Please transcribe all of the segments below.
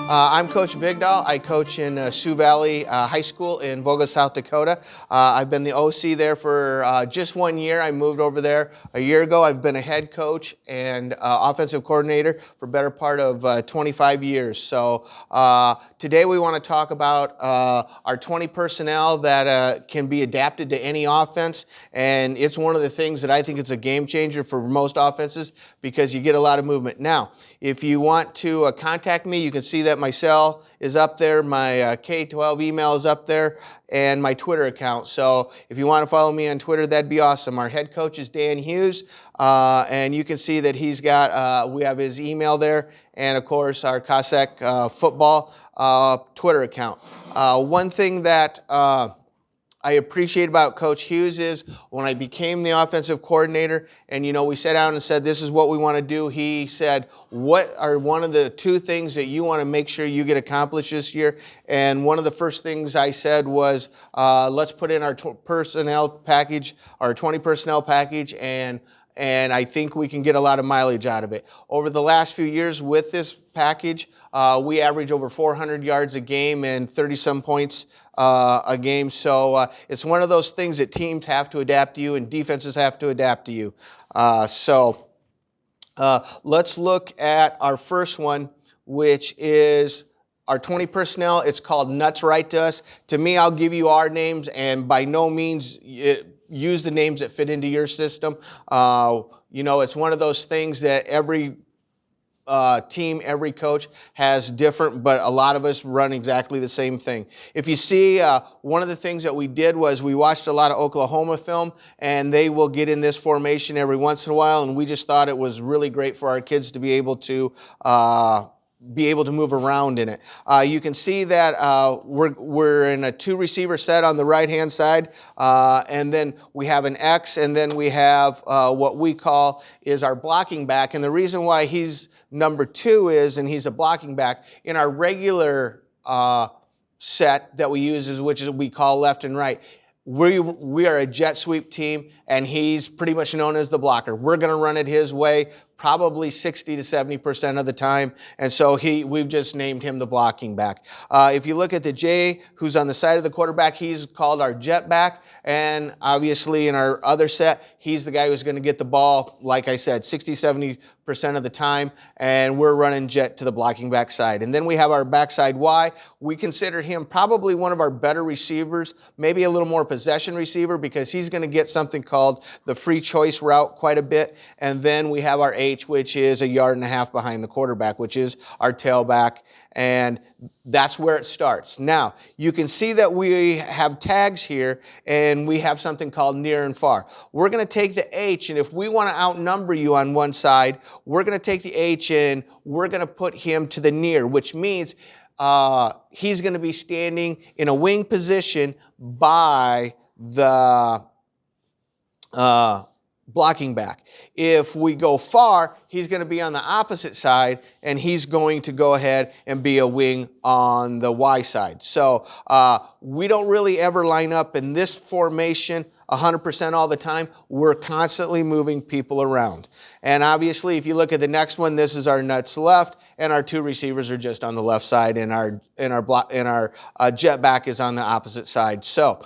I'm Coach Vigdal. I coach in Sioux Valley High School in Vigdal, South Dakota. I've been the OC there for just 1 year. I moved over there a year ago. I've been a head coach and offensive coordinator for a better part of 25 years. So today we want to talk about our 20 personnel that can be adapted to any offense. And it's one of the things that I think it's a game changer for most offenses because you get a lot of movement. Now, if you want to contact me, you can see that my cell is up there, my K-12 email is up there, and my Twitter account. So if you want to follow me on Twitter, that'd be awesome. Our head coach is Dan Hughes, and you can see that he's got, we have his email there, and of course our Cossack football Twitter account. One thing that I appreciate about Coach Hughes is when I became the offensive coordinator and, we sat down and said, this is what we want to do. He said, what are one of the two things that you want to make sure you get accomplished this year? And one of the first things I said was, let's put in our personnel package, our 20 personnel package, and I think we can get a lot of mileage out of it. Over the last few years with this package, we average over 400 yards a game and 30-some points a game. So it's one of those things that teams have to adapt to you and defenses have to adapt to you. Let's look at our first one, which is our 20 personnel. It's called Nuts Right to Us. To me, I'll give you our names, and by no means use the names that fit into your system. It's one of those things that every team, every coach has different, but a lot of us run exactly the same thing. If you see, one of the things that we did was we watched a lot of Oklahoma film, and they will get in this formation every once in a while, and we just thought it was really great for our kids to be able to move around in it. You can see that we're in a two-receiver set on the right-hand side, and then we have an X, and then we have what we call is our blocking back. And the reason why he's number 2 is, and he's a blocking back, in our regular set that we use, which is we call left and right. We are a jet sweep team, and he's pretty much known as the blocker. We're going to run it his way probably 60 to 70% of the time, and so we've just named him the blocking back. If you look at the J, who's on the side of the quarterback, he's called our jet back, and obviously in our other set, he's the guy who's going to get the ball, like I said, 60, 70% of the time, and we're running jet to the blocking back side. And then we have our backside Y. We consider him probably one of our better receivers, maybe a little more possession receiver, because he's going to get something called the free choice route quite a bit. And then we have our H, which is 1.5 yards behind the quarterback, which is our tailback, and that's where it starts. Now, you can see that we have tags here, and we have something called near and far. We're going to take the H, and if we want to outnumber you on one side, we're going to take the H and we're going to put him to the near, which means he's going to be standing in a wing position by the blocking back. If we go far, he's going to be on the opposite side, and he's going to go ahead and be a wing on the Y side. So we don't really ever line up in this formation 100% all the time. We're constantly moving people around. And obviously, if you look at the next one, this is our nuts left, and our 2 receivers are just on the left side, and our jet back is on the opposite side. So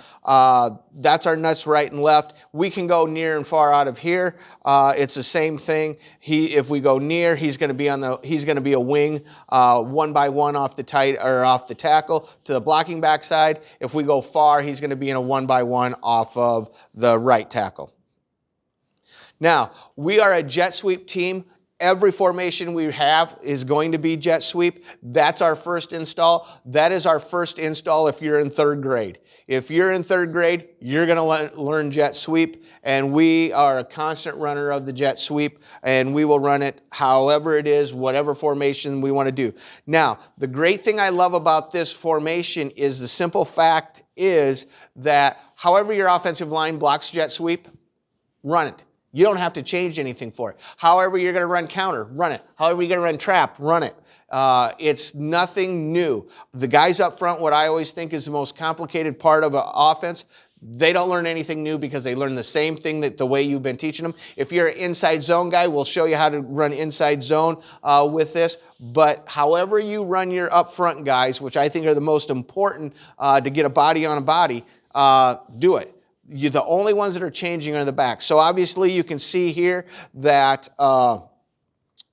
that's our nuts right and left. We can go near and far out of here. It's the same thing. If we go near, he's going to be a wing, 1 by 1 off the tackle to the blocking back side. If we go far, he's going to be in a 1 by 1 off of the right tackle. Now, we are a jet sweep team. Every formation we have is going to be jet sweep. That's our first install. That is our first install if you're in 3rd grade. If you're in 3rd grade, you're going to learn jet sweep, and we are a constant runner of the jet sweep, and we will run it however it is, whatever formation we want to do. Now, the great thing I love about this formation is the simple fact is that however your offensive line blocks jet sweep, run it. You don't have to change anything for it. However you're going to run counter, run it. However you're going to run trap, run it. It's nothing new. The guys up front, what I always think is the most complicated part of an offense, they don't learn anything new because they learn the same thing that the way you've been teaching them. If you're an inside zone guy, we'll show you how to run inside zone with this. But however you run your up front guys, which I think are the most important to get a body on a body, do it. The only ones that are changing are the back. So obviously you can see here that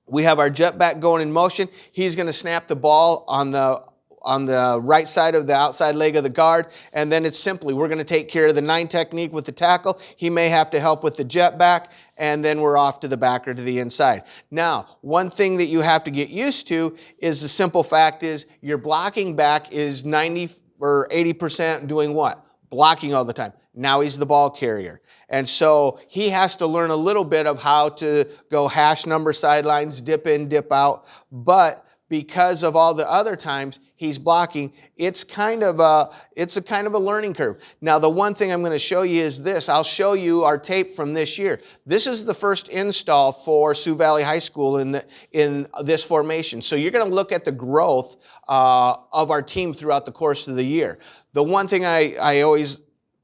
we have our jet back going in motion. He's going to snap the ball on the right side of the outside leg of the guard, and then it's simply we're going to take care of the 9 technique with the tackle. He may have to help with the jet back, and then we're off to the back or to the inside. Now, one thing that you have to get used to is the simple fact is your blocking back is 90 or 80% doing what? Blocking all the time. Now he's the ball carrier. And so he has to learn a little bit of how to go hash number sidelines, dip in, dip out. But because of all the other times he's blocking, it's a kind of a learning curve. Now, the one thing I'm going to show you is this. I'll show you our tape from this year. This is the first install for Sioux Valley High School in this formation. So you're going to look at the growth of our team throughout the course of the year. The one thing I always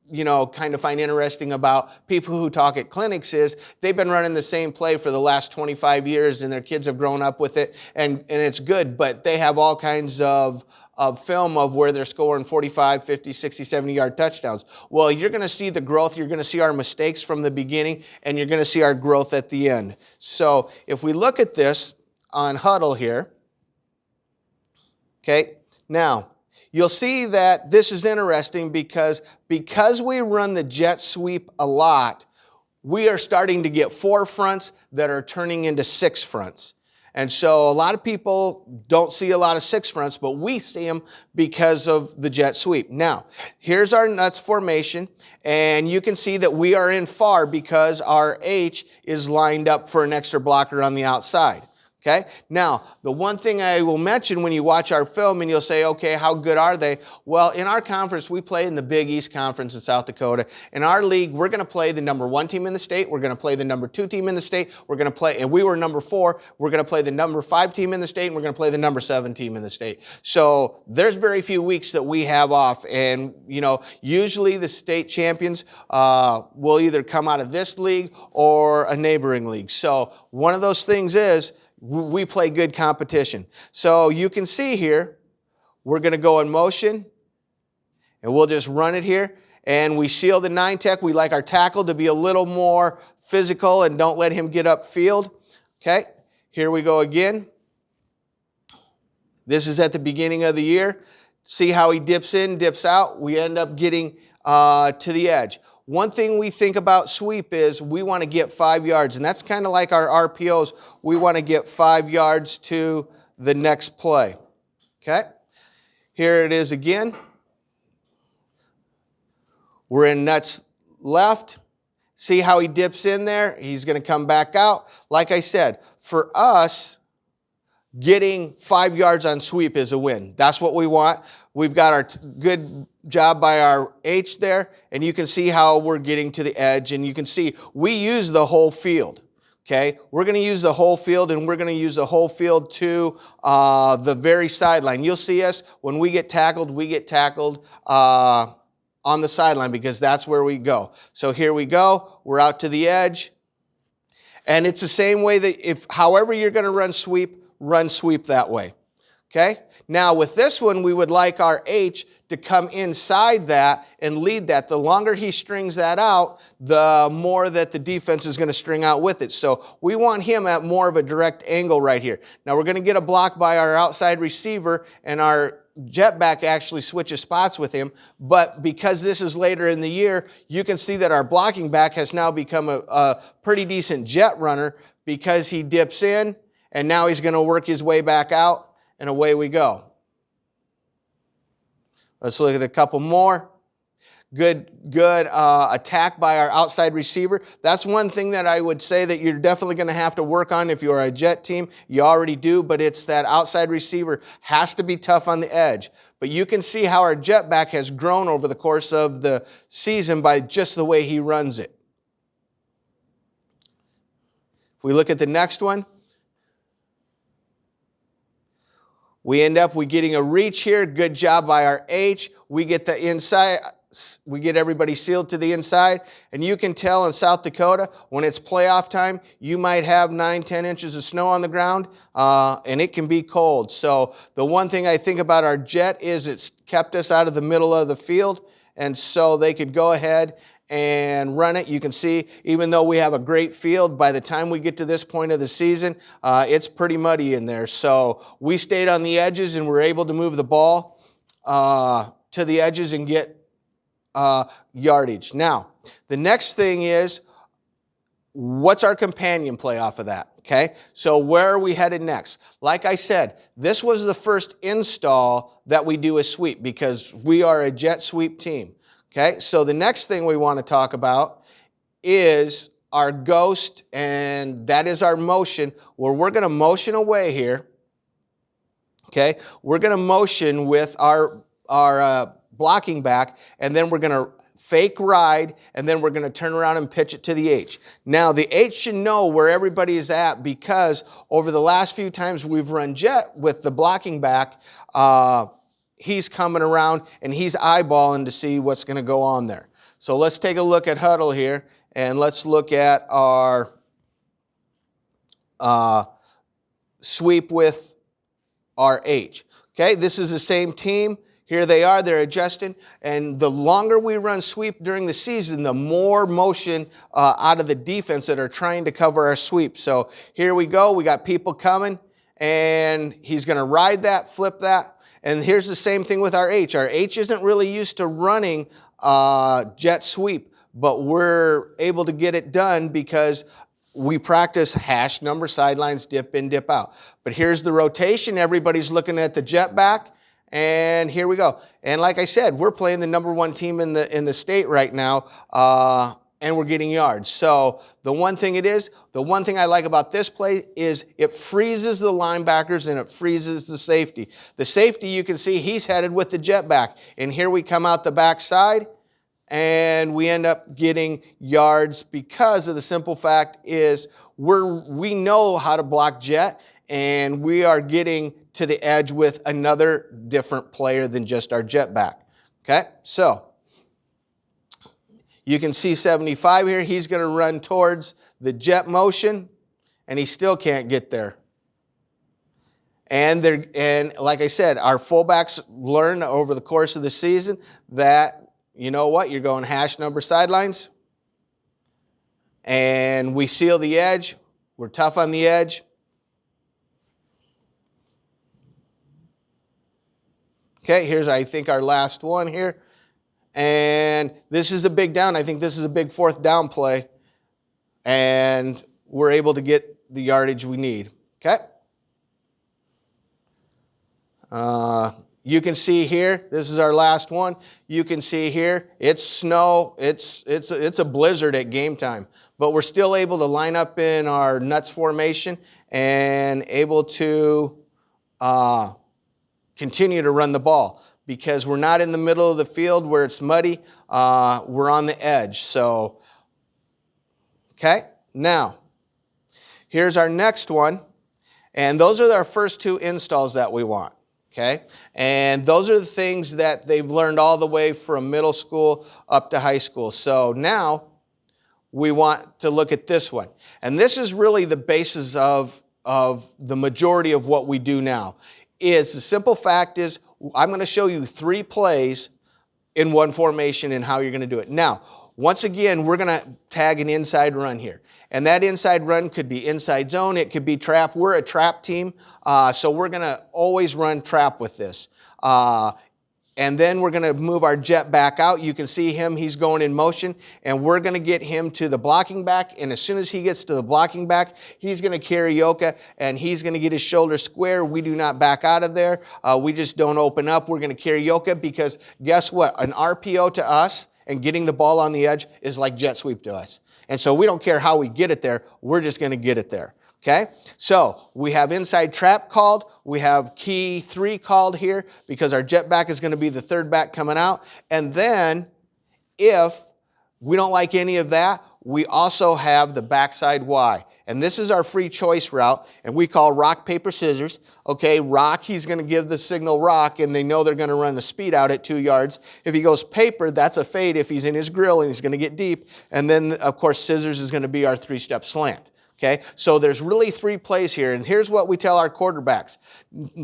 kind of find interesting about people who talk at clinics is they've been running the same play for the last 25 years and their kids have grown up with it and it's good, but they have all kinds of film of where they're scoring 45, 50, 60, 70-yard touchdowns. Well, you're going to see the growth. You're going to see our mistakes from the beginning, and you're going to see our growth at the end. So if we look at this on huddle here, okay, now, you'll see that this is interesting because we run the jet sweep a lot, we are starting to get 4 fronts that are turning into 6 fronts. And so a lot of people don't see a lot of 6 fronts, but we see them because of the jet sweep. Now, here's our nuts formation, and you can see that we are in far because our H is lined up for an extra blocker on the outside. Okay? Now, the one thing I will mention when you watch our film and you'll say, okay, how good are they? Well, in our conference, we play in the Big East Conference in South Dakota. In our league, we're going to play the number 1 team in the state. We're going to play the number 2 team in the state. We're going to play, and we were number 4. We're going to play the number 5 team in the state, and we're going to play the number 7 team in the state. So there's very few weeks that we have off. And, usually the state champions will either come out of this league or a neighboring league. So one of those things is, we play good competition. So you can see here, we're going to go in motion, and we'll just run it here. And we seal the 9 tech. We like our tackle to be a little more physical and don't let him get upfield. Okay, here we go again. This is at the beginning of the year. See how he dips in, dips out. We end up getting to the edge. One thing we think about sweep is we want to get 5 yards, and that's kind of like our RPOs. We want to get 5 yards to the next play. Okay? Here it is again. We're in nuts left. See how he dips in there? He's going to come back out. Like I said, for us, getting 5 yards on sweep is a win. That's what we want. We've got our good job by our H there, and you can see how we're getting to the edge, and you can see we use the whole field. Okay, we're going to use the whole field, and we're going to use the whole field to the very sideline. You'll see us when we get tackled on the sideline because that's where we go. So here we go. We're out to the edge, and it's the same way that however you're going to run sweep that way. Okay? Now with this one, we would like our H to come inside that and lead that. The longer he strings that out, the more that the defense is going to string out with it. So we want him at more of a direct angle right here. Now we're going to get a block by our outside receiver, and our jet back actually switches spots with him. But because this is later in the year, you can see that our blocking back has now become a pretty decent jet runner because he dips in, and now he's going to work his way back out. And away we go. Let's look at a couple more. Good attack by our outside receiver. That's one thing that I would say that you're definitely going to have to work on if you're a jet team. You already do, but it's that outside receiver has to be tough on the edge. But you can see how our jet back has grown over the course of the season by just the way he runs it. we look at the next one, we end up getting a reach here. Good job by our H. We get the inside. We get everybody sealed to the inside. And you can tell in South Dakota, when it's playoff time, you might have 9, 10 inches of snow on the ground, and it can be cold. So the one thing I think about our jet is it's kept us out of the middle of the field, and so they could go ahead and run it. You can see, even though we have a great field, by the time we get to this point of the season, it's pretty muddy in there. So we stayed on the edges and were able to move the ball to the edges and get yardage. Now, the next thing is, what's our companion play off of that? Okay, so where are we headed next? Like I said, this was the first install that we do a sweep because we are a jet sweep team. Okay, so the next thing we want to talk about is our ghost, and that is our motion, where we're going to motion away here. Okay, we're going to motion with our blocking back, and then we're going to fake ride, and then we're going to turn around and pitch it to the H. Now, the H should know where everybody is at because over the last few times we've run jet with the blocking back, he's coming around and he's eyeballing to see what's going to go on there. So let's take a look at huddle here, and let's look at our sweep with our H. Okay, this is the same team. Here they are, they're adjusting, and the longer we run sweep during the season, the more motion out of the defense that are trying to cover our sweep. So here we go, we got people coming, and he's going to ride that, flip that, and here's the same thing with our H. Our H isn't really used to running jet sweep, but we're able to get it done because we practice hash number sidelines, dip in, dip out. But here's the rotation, everybody's looking at the jet back, and here we go. And like I said, we're playing the #1 team in the state right now, and we're getting yards. So the one thing I like about this play is it freezes the linebackers and it freezes the safety. The safety, you can see he's headed with the jet back. And here we come out the backside, and we end up getting yards because of the simple fact is we know how to block jet, and we are getting to the edge with another different player than just our jet back. Okay, so you can see 75 here. He's going to run towards the jet motion, and he still can't get there. And like I said, our fullbacks learn over the course of the season that, you know what, you're going hash number sidelines, and we seal the edge. We're tough on the edge. Okay, here's, I think, our last one here. And this is a big down. I think this is a big 4th down play. And we're able to get the yardage we need. Okay? You can see here, this is our last one. You can see here, it's snow. It's a blizzard at game time. But we're still able to line up in our nuts formation and able to continue to run the ball because we're not in the middle of the field where it's muddy. We're on the edge. So, okay, now here's our next one, and those are our first 2 installs that we want. Okay, and those are the things that they've learned all the way from middle school up to high school. So now we want to look at this one, and this is really the basis of the majority of what we do now. The simple fact is, I'm going to show you 3 plays in one formation and how you're going to do it. Now, once again, we're going to tag an inside run here. And that inside run could be inside zone. It could be trap. We're a trap team, so we're going to always run trap with this. And then we're going to move our jet back out. You can see him. He's going in motion. And we're going to get him to the blocking back. And as soon as he gets to the blocking back, he's going to karaoke, and he's going to get his shoulder square. We do not back out of there. We just don't open up. We're going to karaoke because guess what? An RPO to us and getting the ball on the edge is like jet sweep to us. And so we don't care how we get it there. We're just going to get it there. Okay, so we have inside trap called. We have key 3 called here because our jet back is going to be the 3rd back coming out. And then if we don't like any of that, we also have the backside Y. And this is our free choice route, and we call rock, paper, scissors. Okay, rock, he's going to give the signal rock, and they know they're going to run the speed out at 2 yards. If he goes paper, that's a fade if he's in his grill and he's going to get deep. And then, of course, scissors is going to be our 3-step slant. Okay, so there's really 3 plays here, and here's what we tell our quarterbacks.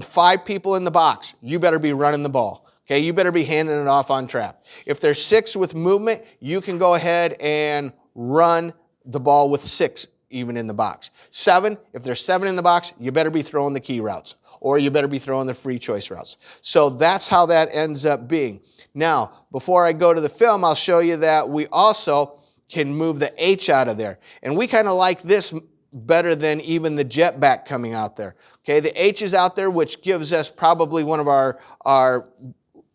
5 people in the box, you better be running the ball. Okay, you better be handing it off on trap. If there's 6 with movement, you can go ahead and run the ball with 6 even in the box. 7, if there's 7 in the box, you better be throwing the key routes, or you better be throwing the free choice routes. So that's how that ends up being. Now, before I go to the film, I'll show you that we also can move the H out of there. And we kind of like this better than even the jet back coming out there. Okay, the H is out there, which gives us probably one of our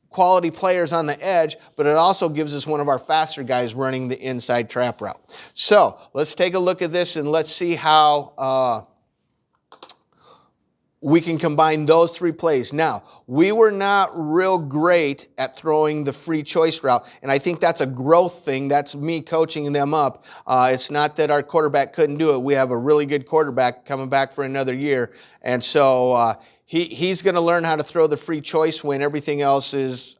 quality players on the edge, but it also gives us one of our faster guys running the inside trap route. So let's take a look at this and let's see how we can combine those 3 plays. Now, we were not real great at throwing the free choice route, and I think that's a growth thing. That's me coaching them up. It's not that our quarterback couldn't do it. We have a really good quarterback coming back for another year, and so he's going to learn how to throw the free choice when everything else is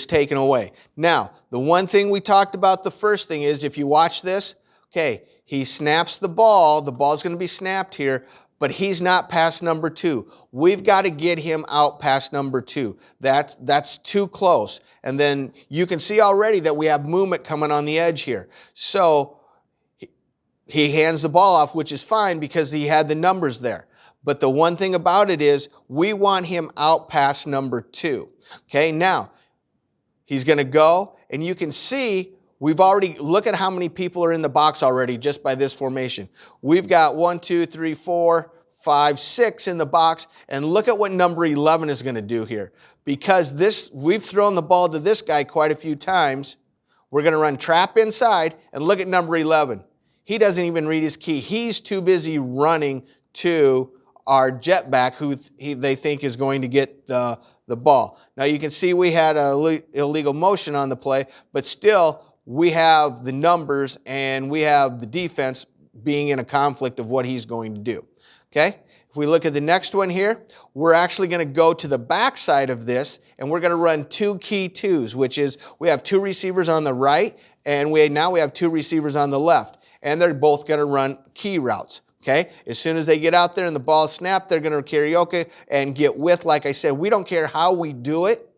taken away. Now, the one thing we talked about, the first thing is, if you watch this, okay, he snaps the ball's going to be snapped here, but he's not past number 2. We've got to get him out past number 2. That's too close. And then you can see already that we have movement coming on the edge here. So he hands the ball off, which is fine because he had the numbers there. But the one thing about it is we want him out past number 2. Okay, now he's going to go, and you can see we've already, look at how many people are in the box already just by this formation. We've got 1, 2, 3, 4, 5, 6 in the box, and look at what number 11 is going to do here. Because we've thrown the ball to this guy quite a few times. We're going to run trap inside, and look at number 11. He doesn't even read his key. He's too busy running to our jet back, who they think is going to get the ball. Now you can see we had an illegal motion on the play, but still we have the numbers and we have the defense being in a conflict of what he's going to do. Okay? If we look at the next one here, we're actually going to go to the back side of this, and we're going to run 2 key 2s, which is we have 2 receivers on the right, and now we have 2 receivers on the left, and they're both going to run key routes. Okay? As soon as they get out there and the ball snapped, they're going to karaoke and get width. Like I said, we don't care how we do it.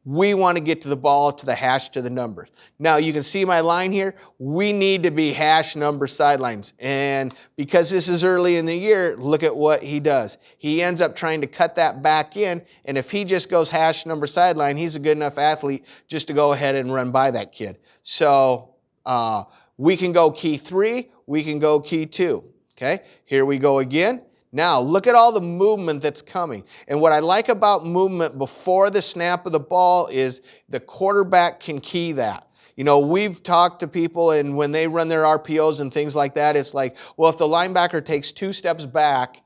We want to get to the ball, to the hash, to the numbers. Now, you can see my line here. We need to be hash number sidelines. And because this is early in the year, look at what he does. He ends up trying to cut that back in. And if he just goes hash number sideline, he's a good enough athlete just to go ahead and run by that kid. So we can go key 3. We can go key 2. Okay, here we go again. Now, look at all the movement that's coming. And what I like about movement before the snap of the ball is the quarterback can key that. You know, we've talked to people, and when they run their RPOs and things like that, it's like, well, if the linebacker takes 2 steps back,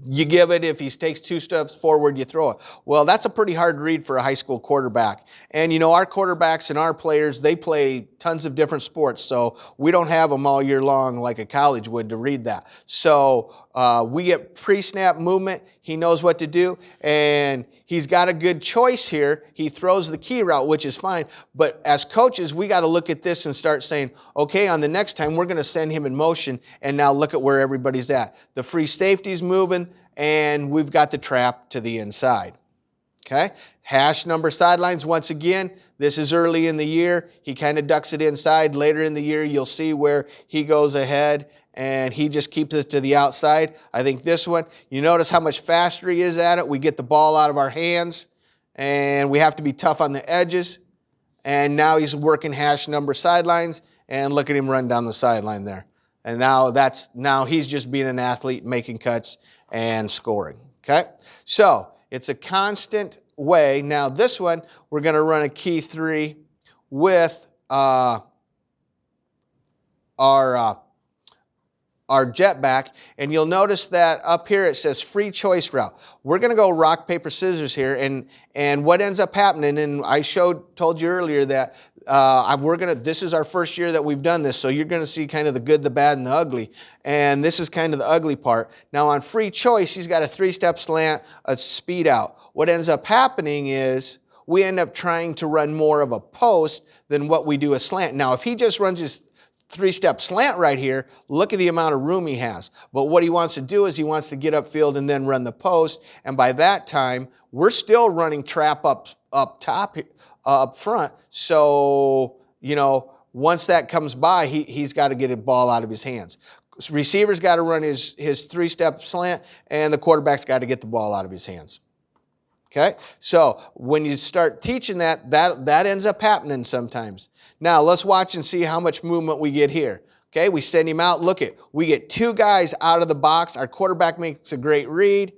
you give it. If he takes 2 steps forward, you throw it. Well, that's a pretty hard read for a high school quarterback. And, you know, our quarterbacks and our players, they play tons of different sports, so we don't have them all year long like a college would to read that. So we get pre-snap movement. He knows what to do, and he's got a good choice here. He throws the key route, which is fine. But as coaches, we got to look at this and start saying, okay, on the next time, we're going to send him in motion, and now look at where everybody's at. The free safety's moving, and we've got the trap to the inside. Okay? Hash number sidelines, once again, this is early in the year. He kind of ducks it inside. Later in the year, you'll see where he goes ahead and he just keeps it to the outside. I think this one, you notice how much faster he is at it. We get the ball out of our hands, and we have to be tough on the edges. And now he's working hash number sidelines, and look at him run down the sideline there. And now he's just being an athlete, making cuts and scoring. Okay? So it's a constant way. Now this one, we're going to run a key 3 with our our jet back, and you'll notice that up here it says free choice route. We're going to go rock, paper, scissors here, and what ends up happening, and I told you earlier that this is our first year that we've done this, so you're going to see kind of the good, the bad, and the ugly, and this is kind of the ugly part. Now on free choice, he's got a 3-step slant, a speed out. What ends up happening is we end up trying to run more of a post than what we do a slant. Now if he just runs his 3-step slant right here, look at the amount of room he has. But what he wants to do is he wants to get upfield and then run the post. And by that time, we're still running trap up top, up front. So, you know, once that comes by, he's got to get a ball out of his hands. Receiver's got to run his 3-step slant, and the quarterback's got to get the ball out of his hands. Okay, so when you start teaching that ends up happening sometimes. Now let's watch and see how much movement we get here. Okay, we send him out. Look we get 2 guys out of the box. Our quarterback makes a great read,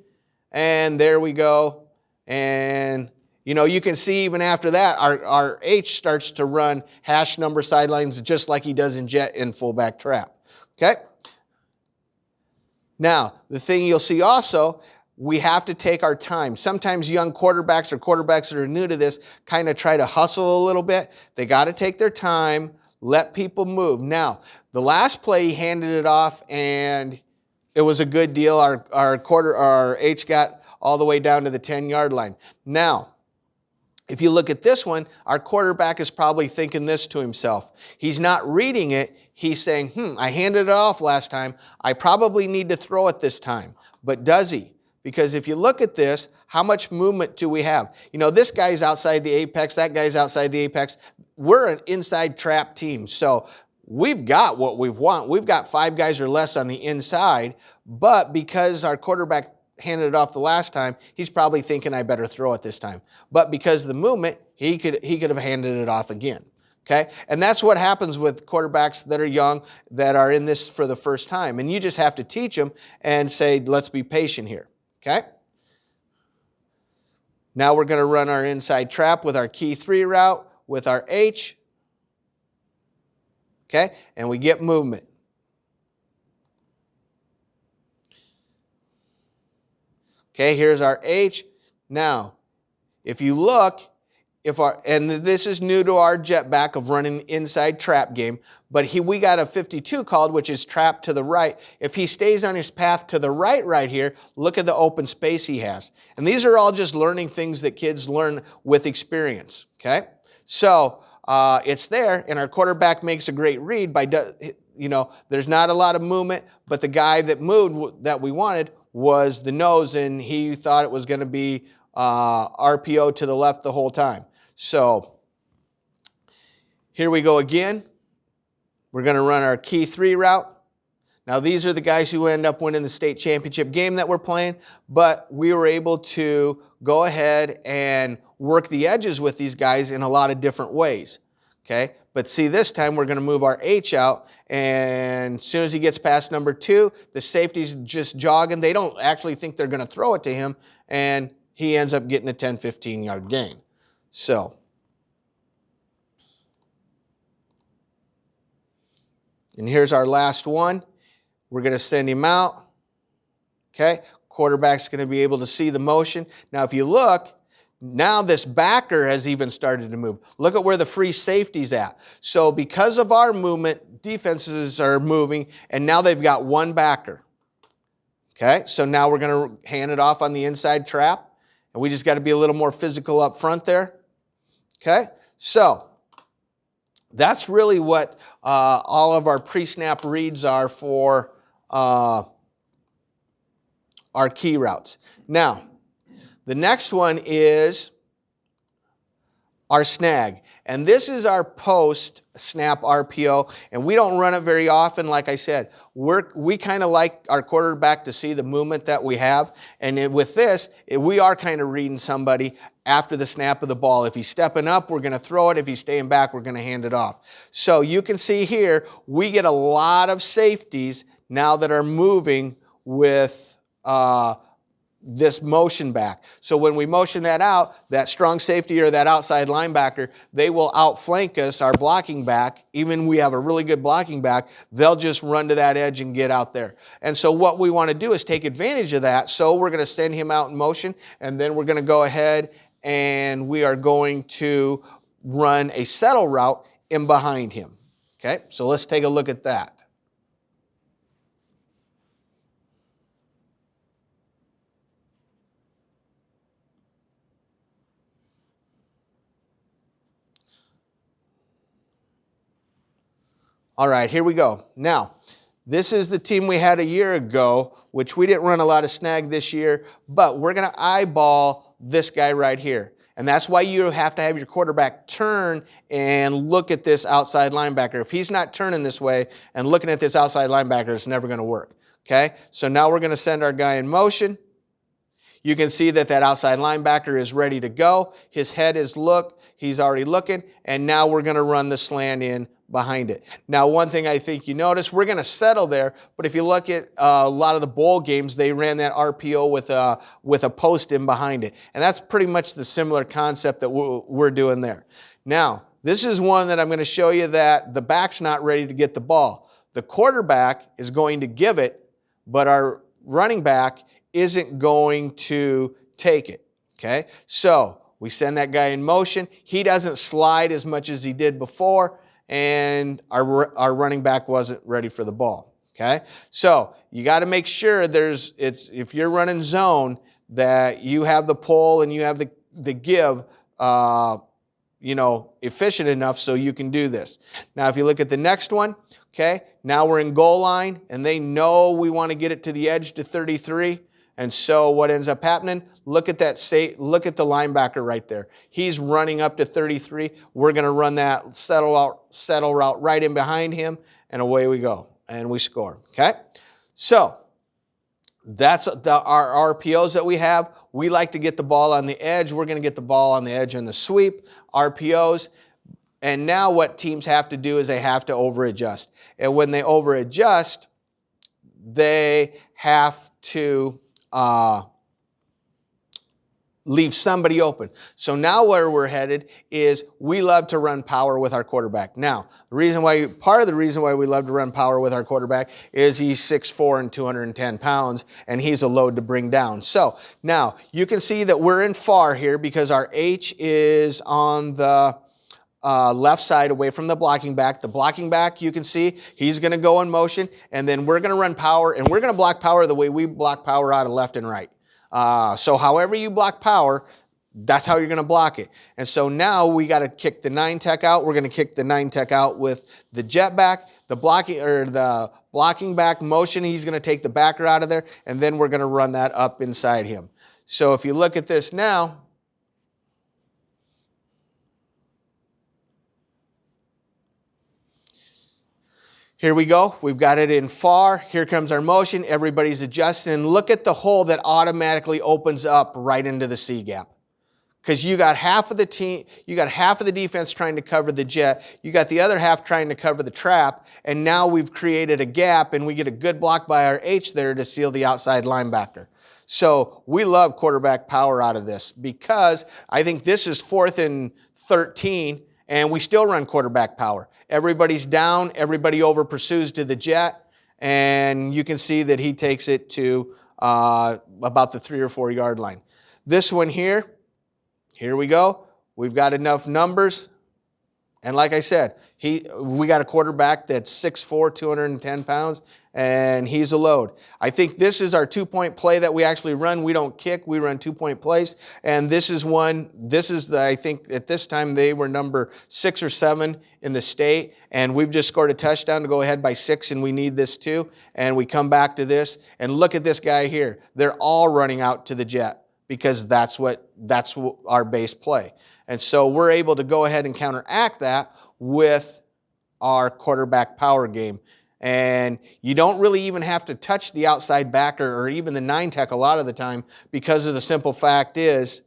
and there we go. And you know, you can see even after that, our H starts to run hash number sidelines just like he does in jet in fullback trap. Okay. Now the thing you'll see also, we have to take our time. Sometimes young quarterbacks or quarterbacks that are new to this kind of try to hustle a little bit. They got to take their time, let people move. Now, the last play, he handed it off, and it was a good deal. Our H got all the way down to the 10-yard line. Now, if you look at this one, our quarterback is probably thinking this to himself. He's not reading it. He's saying, I handed it off last time. I probably need to throw it this time. But does he? Because if you look at this, how much movement do we have? You know, this guy's outside the apex, that guy's outside the apex. We're an inside trap team. So we've got what we want. We've got 5 guys or less on the inside, but because our quarterback handed it off the last time, he's probably thinking I better throw it this time. But because of the movement, he could have handed it off again. Okay? And that's what happens with quarterbacks that are young, that are in this for the first time. And you just have to teach them and say, let's be patient here. Okay? Now we're going to run our inside trap with our key 3 route with our H. Okay? And we get movement. Okay, here's our H. Now, if you look, and this is new to our jet back of running inside trap game, but we got a 52 called, which is trap to the right. If he stays on his path to the right here, look at the open space he has. And these are all just learning things that kids learn with experience, okay? So it's there, and our quarterback makes a great read by, you know, there's not a lot of movement, but the guy that moved that we wanted was the nose, and he thought it was going to be RPO to the left the whole time. So here we go again. We're going to run our key 3 route. Now these are the guys who end up winning the state championship game that we're playing, but we were able to go ahead and work the edges with these guys in a lot of different ways. Okay, but see, this time we're going to move our H out, and as soon as he gets past number 2, the safety's just jogging. They don't actually think they're going to throw it to him, and he ends up getting a 10, 15-yard gain. So, and here's our last one. We're going to send him out. Okay, quarterback's going to be able to see the motion. Now, if you look, now this backer has even started to move. Look at where the free safety's at. So because of our movement, defenses are moving, and now they've got 1 backer. Okay, so now we're going to hand it off on the inside trap, and we just got to be a little more physical up front there. Okay, so that's really what all of our pre-snap reads are for our key routes. Now, the next one is our snag. And this is our post-snap RPO, and we don't run it very often. Like I said, we kind of like our quarterback to see the movement that we have. And with this, we are kind of reading somebody after the snap of the ball. If he's stepping up, we're going to throw it. If he's staying back, we're going to hand it off. So you can see here, we get a lot of safeties now that are moving with this motion back. So when we motion that out, that strong safety or that outside linebacker, they will outflank us, our blocking back. Even we have a really good blocking back, they'll just run to that edge and get out there. And so what we want to do is take advantage of that. So we're going to send him out in motion, and then we're going to go ahead and we are going to run a settle route in behind him. Okay, so let's take a look at that. All right, here we go. Now, this is the team we had a year ago, which we didn't run a lot of snag this year, but we're going to eyeball this guy right here. And that's why you have to have your quarterback turn and look at this outside linebacker. If he's not turning this way and looking at this outside linebacker, it's never going to work. Okay, so now we're going to send our guy in motion. You can see that that outside linebacker is ready to go. His head is he's already looking, and now we're going to run the slant in behind it. Now, one thing I think you notice, we're going to settle there, but if you look at a lot of the bowl games, they ran that RPO with a post in behind it. And that's pretty much the similar concept that we're doing there. Now, this is one that I'm going to show you that the back's not ready to get the ball. The quarterback is going to give it, but our running back isn't going to take it. Okay, so we send that guy in motion. He doesn't slide as much as he did before, and our running back wasn't ready for the ball. Okay, so you got to make sure if you're running zone, that you have the pull and you have the give efficient enough so you can do this. Now, if you look at the next one, okay, now we're in goal line, and they know we want to get it to the edge to 33. And so what ends up happening, look at the linebacker right there. He's running up to 33. We're going to run that settle route right in behind him, and away we go, and we score. Okay? So that's our RPOs that we have. We like to get the ball on the edge. We're going to get the ball on the edge in the sweep, RPOs. And now what teams have to do is they have to over-adjust. And when they over-adjust, they have to leave somebody open. So now where we're headed is we love to run power with our quarterback. Now, part of the reason why we love to run power with our quarterback is he's 6'4" and 210 pounds, and he's a load to bring down. So now you can see that we're in far here because our H is on the left side away from the blocking back. The blocking back, you can see, he's going to go in motion, and then we're going to run power, and we're going to block power the way we block power out of left and right. So however you block power, that's how you're going to block it. And so now we got to kick the 9-tech out. We're going to kick the 9-tech out with the jet back, the blocking back motion. He's going to take the backer out of there, and then we're going to run that up inside him. So if you look at this now, here we go. We've got it in far. Here comes our motion. Everybody's adjusting. And look at the hole that automatically opens up right into the C gap. Because you got half of the team, you got half of the defense trying to cover the jet. You got the other half trying to cover the trap. And now we've created a gap, and we get a good block by our H there to seal the outside linebacker. So we love quarterback power out of this because I think this is 4th and 13, and we still run quarterback power. Everybody's down. Everybody over pursues to the jet. And you can see that he takes it to about the 3 or 4 yard line. This one here we go. We've got enough numbers. And like I said, we got a quarterback that's 6'4", 210 pounds, and he's a load. I think this is our 2-point play that we actually run. We don't kick. We run 2-point plays. And this is I think at this time they were number 6 or 7 in the state, and we've just scored a touchdown to go ahead by 6, and we need this too. And we come back to this, and look at this guy here. They're all running out to the jet because that's our base play. And so we're able to go ahead and counteract that with our quarterback power game. And you don't really even have to touch the outside backer or even the 9-tech a lot of the time, because of the simple fact is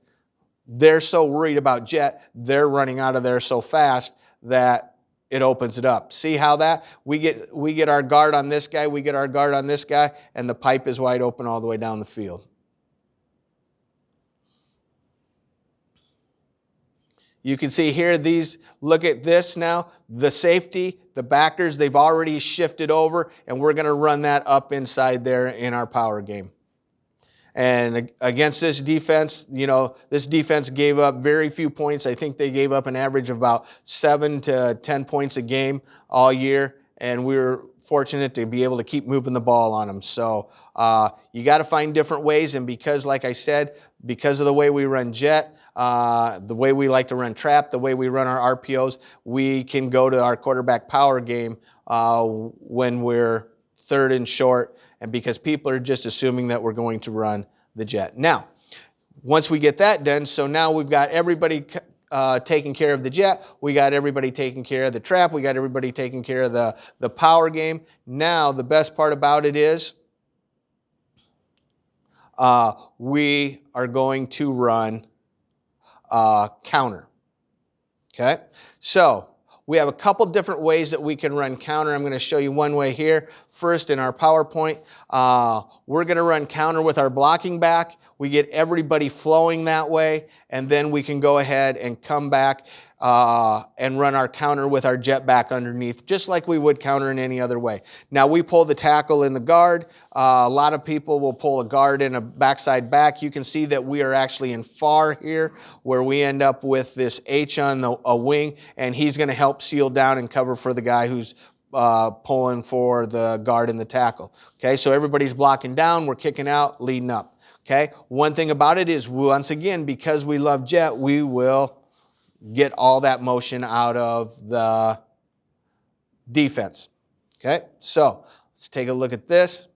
they're so worried about jet, they're running out of there so fast that it opens it up. See how that? We get our guard on this guy, we get our guard on this guy, and the pipe is wide open all the way down the field. You can see here, look at this now. The safety, the backers, they've already shifted over, and we're going to run that up inside there in our power game. And against this defense, this defense gave up very few points. I think they gave up an average of about 7 to 10 points a game all year, and we were fortunate to be able to keep moving the ball on them. So you got to find different ways, and because, like I said, because of the way we run jet, the way we like to run trap, the way we run our RPOs, we can go to our quarterback power game when we're third and short, and because people are just assuming that we're going to run the jet. Now, once we get that done, so now we've got everybody taking care of the jet, we got everybody taking care of the trap, we got everybody taking care of the power game. Now, the best part about it is we are going to run counter. Okay, so we have a couple different ways that we can run counter. I'm going to show you one way here. First, in our PowerPoint, we're going to run counter with our blocking back. We get everybody flowing that way, and then we can go ahead and come back and run our counter with our jet back underneath, just like we would counter in any other way. Now, we pull the tackle in the guard. A lot of people will pull a guard in a backside back. You can see that we are actually in far here, where we end up with this H on a wing, and he's going to help seal down and cover for the guy who's pulling for the guard and the tackle. Okay, so everybody's blocking down, we're kicking out, leading up. Okay, one thing about it is, once again, because we love jet, we will get all that motion out of the defense. Okay, so let's take a look at this.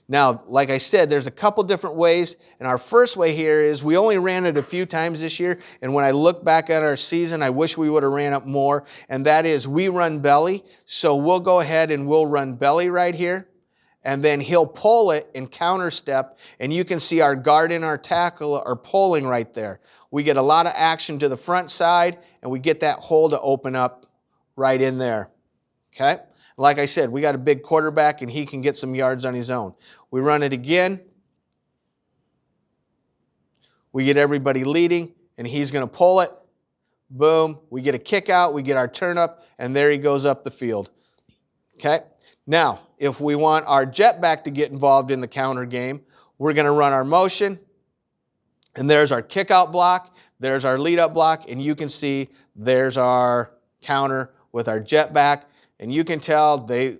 Now, like I said, there's a couple different ways, and our first way here is we only ran it a few times this year, and when I look back at our season, I wish we would have ran it more, and that is we run belly. So we'll go ahead and we'll run belly right here, and then he'll pull it and counter step, and you can see our guard and our tackle are pulling right there. We get a lot of action to the front side, and we get that hole to open up right in there. Okay? Like I said, we got a big quarterback, and he can get some yards on his own. We run it again. We get everybody leading, and he's going to pull it. Boom. We get a kick out. We get our turn up, and there he goes up the field. Okay? Now, if we want our jet back to get involved in the counter game, we're going to run our motion, and there's our kick out block, there's our lead up block, and you can see there's our counter with our jet back, and you can tell they've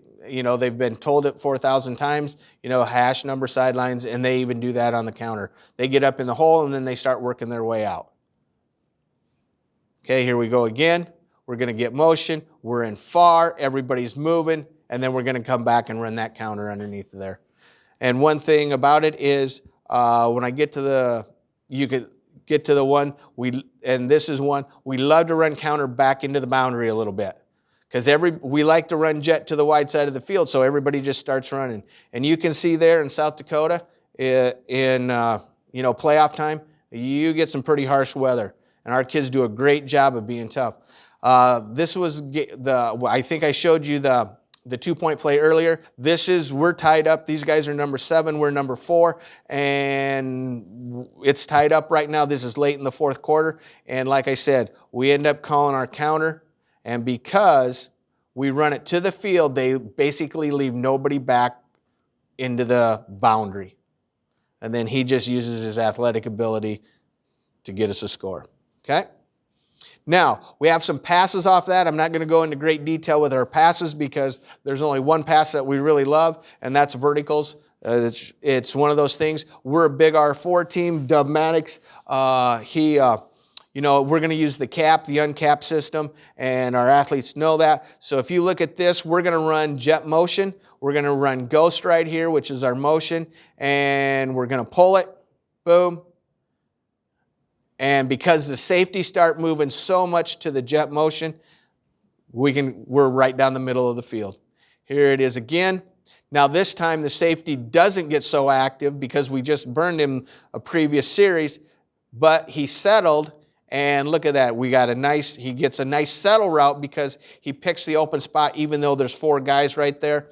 been told it 4,000 times, hash number sidelines, and they even do that on the counter. They get up in the hole, and then they start working their way out. Okay, here we go again. We're going to get motion. We're in far. Everybody's moving. And then we're going to come back and run that counter underneath there. And one thing about it is when I get to the one, and this is one, we love to run counter back into the boundary a little bit. Because we like to run jet to the wide side of the field, so everybody just starts running. And you can see there in South Dakota, in playoff time, you get some pretty harsh weather. And our kids do a great job of being tough. This was I think I showed you the 2-point play earlier. We're tied up. These guys are number 7, we're number 4, and it's tied up right now. This is late in the fourth quarter, and like I said, we end up calling our counter, and because we run it to the field, they basically leave nobody back into the boundary, and then he just uses his athletic ability to get us a score. Okay? Now, we have some passes off that. I'm not going to go into great detail with our passes because there's only one pass that we really love, and that's verticals. It's one of those things. We're a big R4 team. Dub Maddox, we're going to use the cap, the uncapped system, and our athletes know that. So if you look at this, we're going to run jet motion. We're going to run ghost right here, which is our motion, and we're going to pull it. Boom. And because the safeties start moving so much to the jet motion, we're right down the middle of the field. Here it is again. Now this time the safety doesn't get so active because we just burned him a previous series, but he settled, and look at that. He gets a nice settle route because he picks the open spot even though there's 4 guys right there.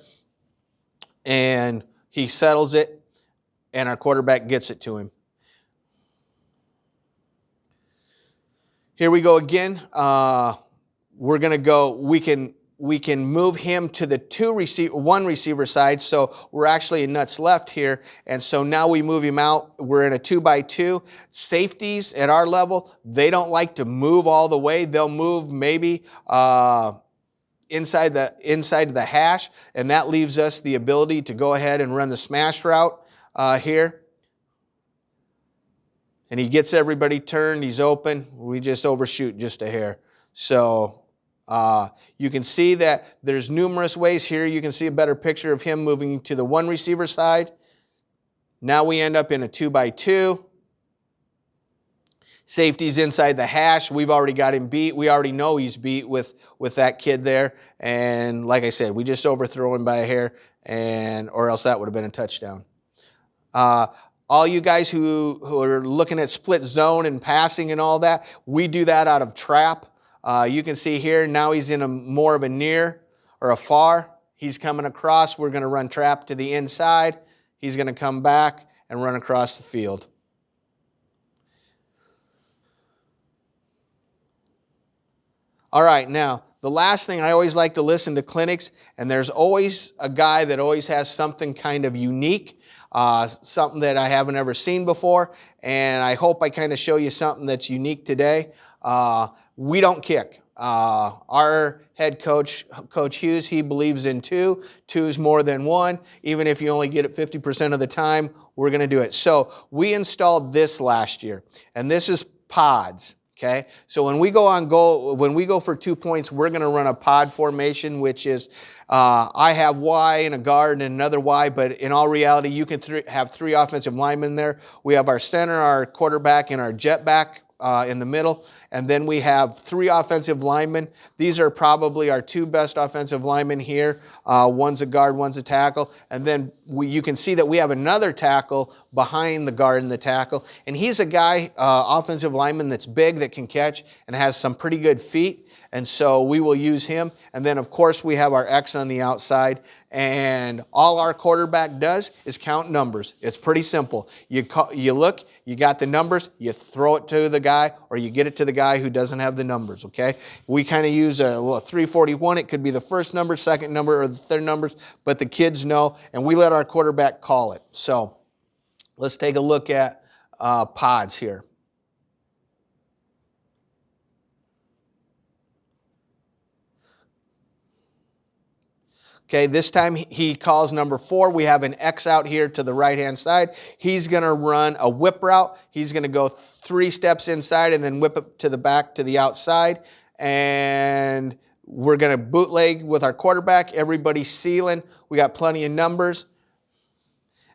And he settles it, and our quarterback gets it to him. Here we go again. We're going to go, we can move him to the one receiver side, so we're actually in nuts left here, and so now we move him out. We're in a 2x2. Safeties at our level, they don't like to move all the way. They'll move maybe inside of the hash, and that leaves us the ability to go ahead and run the smash route here. And he gets everybody turned. He's open. We just overshoot just a hair. So you can see that there's numerous ways here. You can see a better picture of him moving to the one receiver side. Now we end up in a 2x2. Safety's inside the hash. We've already got him beat. We already know he's beat with that kid there. And like I said, we just overthrow him by a hair, or else that would have been a touchdown. All you guys who are looking at split zone and passing and all that, we do that out of trap. You can see here, now he's in more of a near or a far. He's coming across. We're going to run trap to the inside. He's going to come back and run across the field. All right, now, the last thing, I always like to listen to clinics, and there's always a guy that always has something kind of unique. Something that I haven't ever seen before, and I hope I kind of show you something that's unique today. We don't kick. Our head coach, Coach Hughes, he believes in two. Two's more than one. Even if you only get it 50% of the time, we're going to do it. So we installed this last year, and this is pods. Okay, so when we go for 2 points, we're going to run a pod formation, which is I have Y and a guard and another Y, but in all reality, you can have 3 offensive linemen there. We have our center, our quarterback, and our jet back in the middle, and then we have 3 offensive linemen. These are probably our 2 best offensive linemen here. One's a guard, one's a tackle, and then you can see that we have another tackle behind the guard and the tackle, and he's a guy, offensive lineman, that's big, that can catch, and has some pretty good feet, and so we will use him. And then, of course, we have our X on the outside, and all our quarterback does is count numbers. It's pretty simple. You look, you got the numbers, you throw it to the guy, or you get it to the guy who doesn't have the numbers, okay? We kind of use a 341. It could be the first number, second number, or the third numbers, but the kids know, and we let our quarterback call it. So let's take a look at pods here. Okay, this time he calls number 4. We have an X out here to the right-hand side. He's going to run a whip route. He's going to go 3 steps inside and then whip it to the back to the outside. And we're going to bootleg with our quarterback. Everybody's sealing. We got plenty of numbers.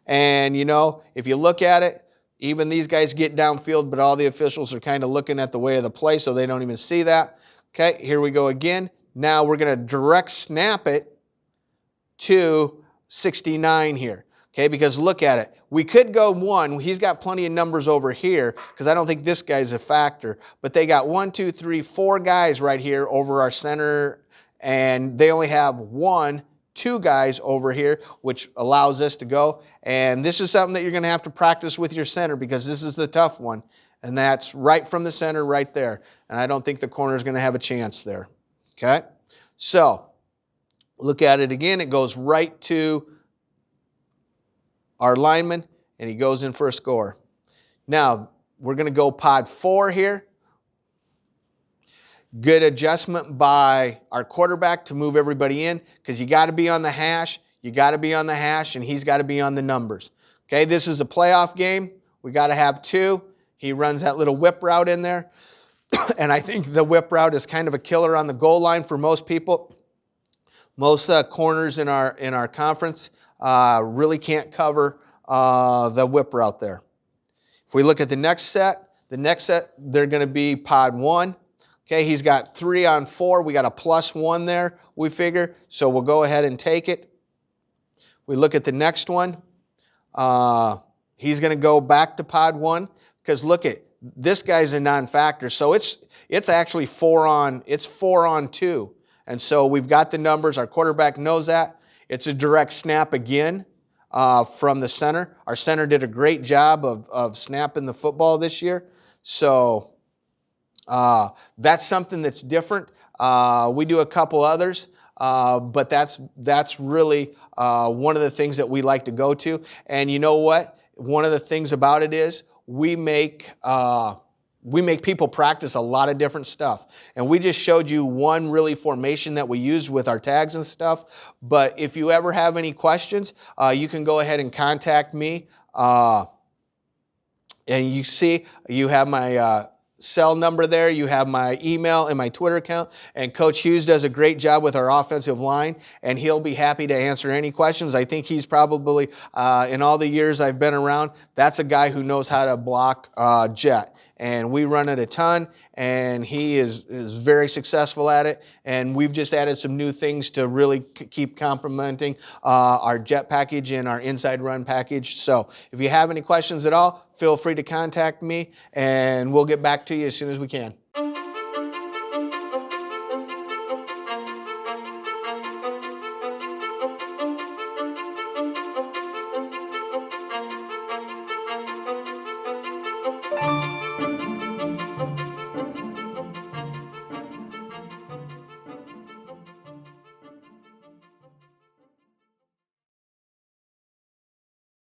And, you know, if you look at it, even these guys get downfield, but all the officials are kind of looking at the way of the play, so they don't even see that. Okay, here we go again. Now we're going to direct snap it to 69 here, okay, because look at it. We could go 1. He's got plenty of numbers over here because I don't think this guy's a factor, but they got 1, 2, 3, 4 guys right here over our center, and they only have 1, 2 guys over here, which allows us to go. And this is something that you're going to have to practice with your center because this is the tough one, and that's right from the center right there. And I don't think the corner is going to have a chance there, okay? So look at it again. It goes right to our lineman, and he goes in for a score. Now, we're going to go pod 4 here. Good adjustment by our quarterback to move everybody in because you got to be on the hash. You got to be on the hash, and he's got to be on the numbers. Okay, this is a playoff game. We got to have 2. He runs that little whip route in there, and I think the whip route is kind of a killer on the goal line for most people. Most corners in our conference really can't cover the whip route there. If we look at the next set, they're going to be pod 1. Okay, he's got 3 on 4. We got a +1 there, we figure, so we'll go ahead and take it. We look at the next one. He's going to go back to pod 1 because look at this guy's a non-factor, so it's actually 4 on 2. And so we've got the numbers. Our quarterback knows that. It's a direct snap again from the center. Our center did a great job of snapping the football this year. So That's something that's different. We do a couple others, but that's really one of the things that we like to go to. And you know what? One of the things about it is we make people practice a lot of different stuff. And we just showed you one really formation that we used with our tags and stuff. But if you ever have any questions, you can go ahead and contact me. And you see, you have my cell number there, you have my email and my Twitter account, and Coach Hughes does a great job with our offensive line, and he'll be happy to answer any questions. I think he's probably, in all the years I've been around, that's a guy who knows how to block jet. And we run it a ton, and he is very successful at it. And we've just added some new things to really keep complementing our jet package and our inside run package. So if you have any questions at all, feel free to contact me, and we'll get back to you as soon as we can.